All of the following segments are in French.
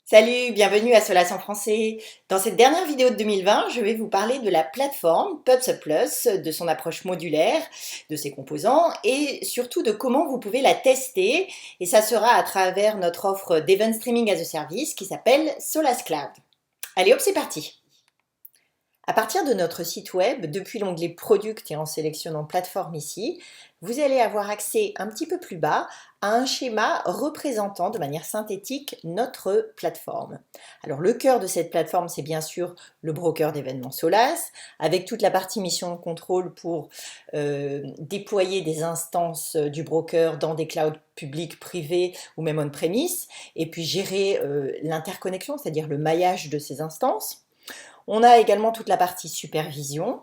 Salut, bienvenue à Solas en français. Dans cette dernière vidéo de 2020, je vais vous parler de la plateforme PubSub Plus, de son approche modulaire, de ses composants et surtout de comment vous pouvez la tester. Et ça sera à travers notre offre d'Event Streaming as a Service qui s'appelle Solas Cloud. Allez hop, c'est parti! À partir de notre site web, depuis l'onglet Product et en sélectionnant Plateforme ici, vous allez avoir accès un petit peu plus bas à un schéma représentant de manière synthétique notre plateforme. Alors le cœur de cette plateforme, c'est bien sûr le broker d'événements Solas, avec toute la partie mission de contrôle pour déployer des instances du broker dans des clouds publics, privés ou même on-premise, et puis gérer l'interconnexion, c'est-à-dire le maillage de ces instances. On a également toute la partie supervision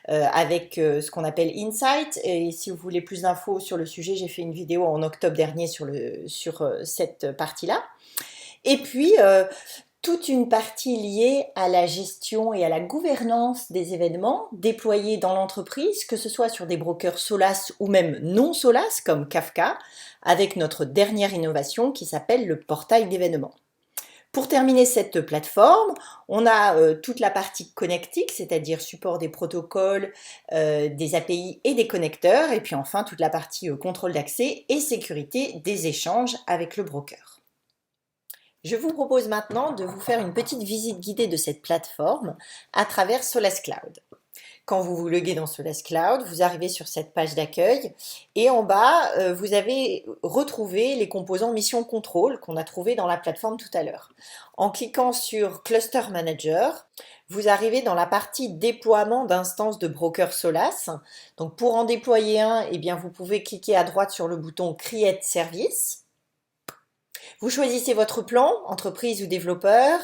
avec ce qu'on appelle Insight. Et si vous voulez plus d'infos sur le sujet, j'ai fait une vidéo en octobre dernier sur cette partie-là. Et puis, toute une partie liée à la gestion et à la gouvernance des événements déployés dans l'entreprise, que ce soit sur des brokers Solas ou même non Solas comme Kafka, avec notre dernière innovation qui s'appelle le portail d'événements. Pour terminer cette plateforme, on a toute la partie connectique, c'est-à-dire support des protocoles, des API et des connecteurs, et puis enfin toute la partie contrôle d'accès et sécurité des échanges avec le broker. Je vous propose maintenant de vous faire une petite visite guidée de cette plateforme à travers Solas Cloud. Quand vous vous loguez dans Solas Cloud, vous arrivez sur cette page d'accueil et en bas, vous avez retrouvé les composants Mission Contrôle qu'on a trouvés dans la plateforme tout à l'heure. En cliquant sur Cluster Manager, vous arrivez dans la partie déploiement d'instances de broker Solas. Donc pour en déployer un, eh bien vous pouvez cliquer à droite sur le bouton Create Service. Vous choisissez votre plan, entreprise ou développeur.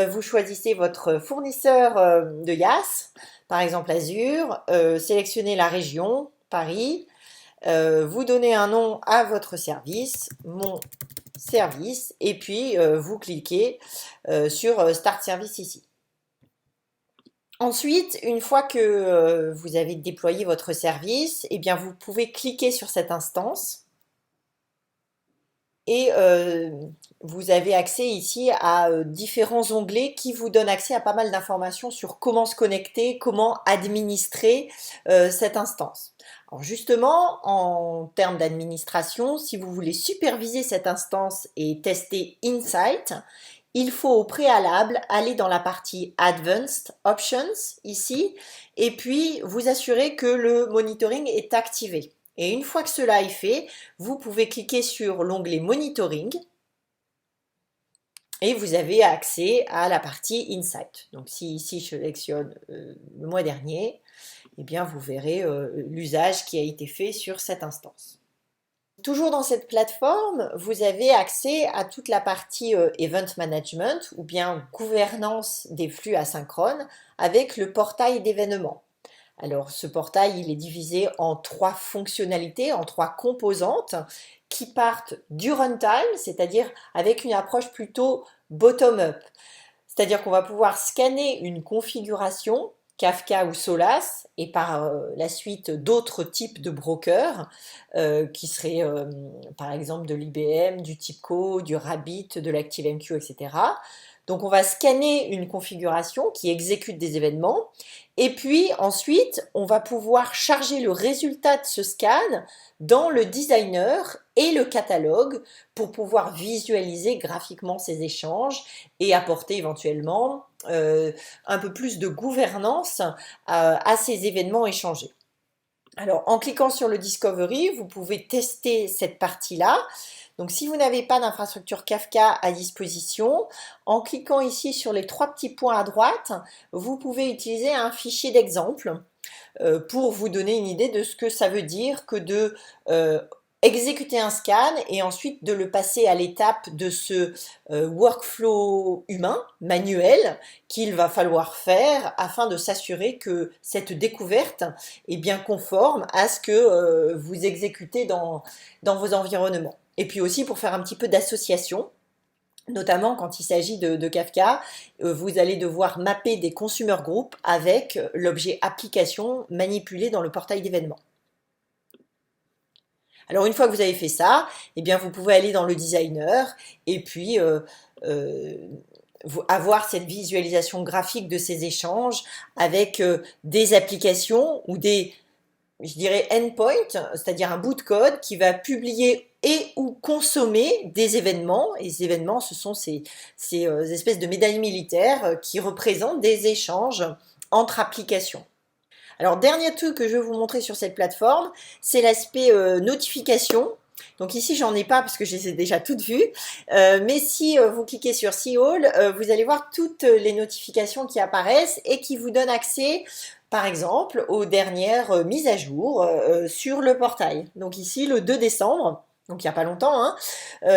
Vous choisissez votre fournisseur de IaaS, par exemple Azure. Sélectionnez la région, Paris. Vous donnez un nom à votre service, mon service, et puis vous cliquez sur Start Service ici. Ensuite, une fois que vous avez déployé votre service, eh bien vous pouvez cliquer sur cette instance. Et vous avez accès ici à différents onglets qui vous donnent accès à pas mal d'informations sur comment se connecter, comment administrer cette instance. Alors justement, en termes d'administration, si vous voulez superviser cette instance et tester Insight, il faut au préalable aller dans la partie Advanced Options ici et puis vous assurer que le monitoring est activé. Et une fois que cela est fait, vous pouvez cliquer sur l'onglet Monitoring et vous avez accès à la partie Insight. Donc si ici je sélectionne le mois dernier, eh bien vous verrez l'usage qui a été fait sur cette instance. Toujours dans cette plateforme, vous avez accès à toute la partie Event Management ou bien gouvernance des flux asynchrones avec le portail d'événements. Alors ce portail, il est divisé en 3 fonctionnalités, en 3 composantes qui partent du runtime, c'est-à-dire avec une approche plutôt bottom-up. C'est-à-dire qu'on va pouvoir scanner une configuration Kafka ou Solas et par la suite d'autres types de brokers qui seraient par exemple de l'IBM, du TIBCO, du Rabbit, de l'ActiveMQ, etc. Donc on va scanner une configuration qui exécute des événements et puis ensuite on va pouvoir charger le résultat de ce scan dans le designer et le catalogue pour pouvoir visualiser graphiquement ces échanges et apporter éventuellement un peu plus de gouvernance à ces événements échangés. Alors en cliquant sur le Discovery, vous pouvez tester cette partie-là. Donc si vous n'avez pas d'infrastructure Kafka à disposition, en cliquant ici sur les 3 petits points à droite, vous pouvez utiliser un fichier d'exemple pour vous donner une idée de ce que ça veut dire que de exécuter un scan et ensuite de le passer à l'étape de ce workflow humain, manuel, qu'il va falloir faire afin de s'assurer que cette découverte est bien conforme à ce que vous exécutez dans vos environnements. Et puis aussi pour faire un petit peu d'association, notamment quand il s'agit de Kafka, vous allez devoir mapper des consumer groups avec l'objet application manipulé dans le portail d'événements. Alors une fois que vous avez fait ça, eh bien vous pouvez aller dans le designer et puis euh, avoir cette visualisation graphique de ces échanges avec des applications ou des, je dirais, endpoints, c'est-à-dire un bout de code qui va publier et ou consommer des événements. Et ces événements, ce sont ces espèces de médailles militaires qui représentent des échanges entre applications. Alors, dernier truc que je vais vous montrer sur cette plateforme, c'est l'aspect notification. Donc ici, j'en ai pas parce que je les ai déjà toutes vues. Mais si vous cliquez sur See All, vous allez voir toutes les notifications qui apparaissent et qui vous donnent accès, par exemple, aux dernières mises à jour sur le portail. Donc ici, le 2 décembre, donc il n'y a pas longtemps, hein,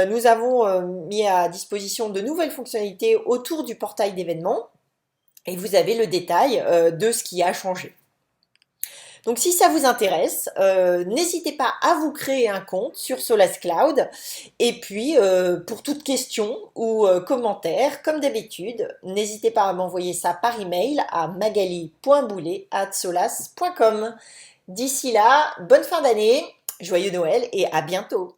nous avons mis à disposition de nouvelles fonctionnalités autour du portail d'événements et vous avez le détail de ce qui a changé. Donc si ça vous intéresse, n'hésitez pas à vous créer un compte sur Solaz Cloud. Et puis pour toute question ou commentaire, comme d'habitude, n'hésitez pas à m'envoyer ça par email à magali.boulet@solas.com. D'ici là, bonne fin d'année, joyeux Noël et à bientôt.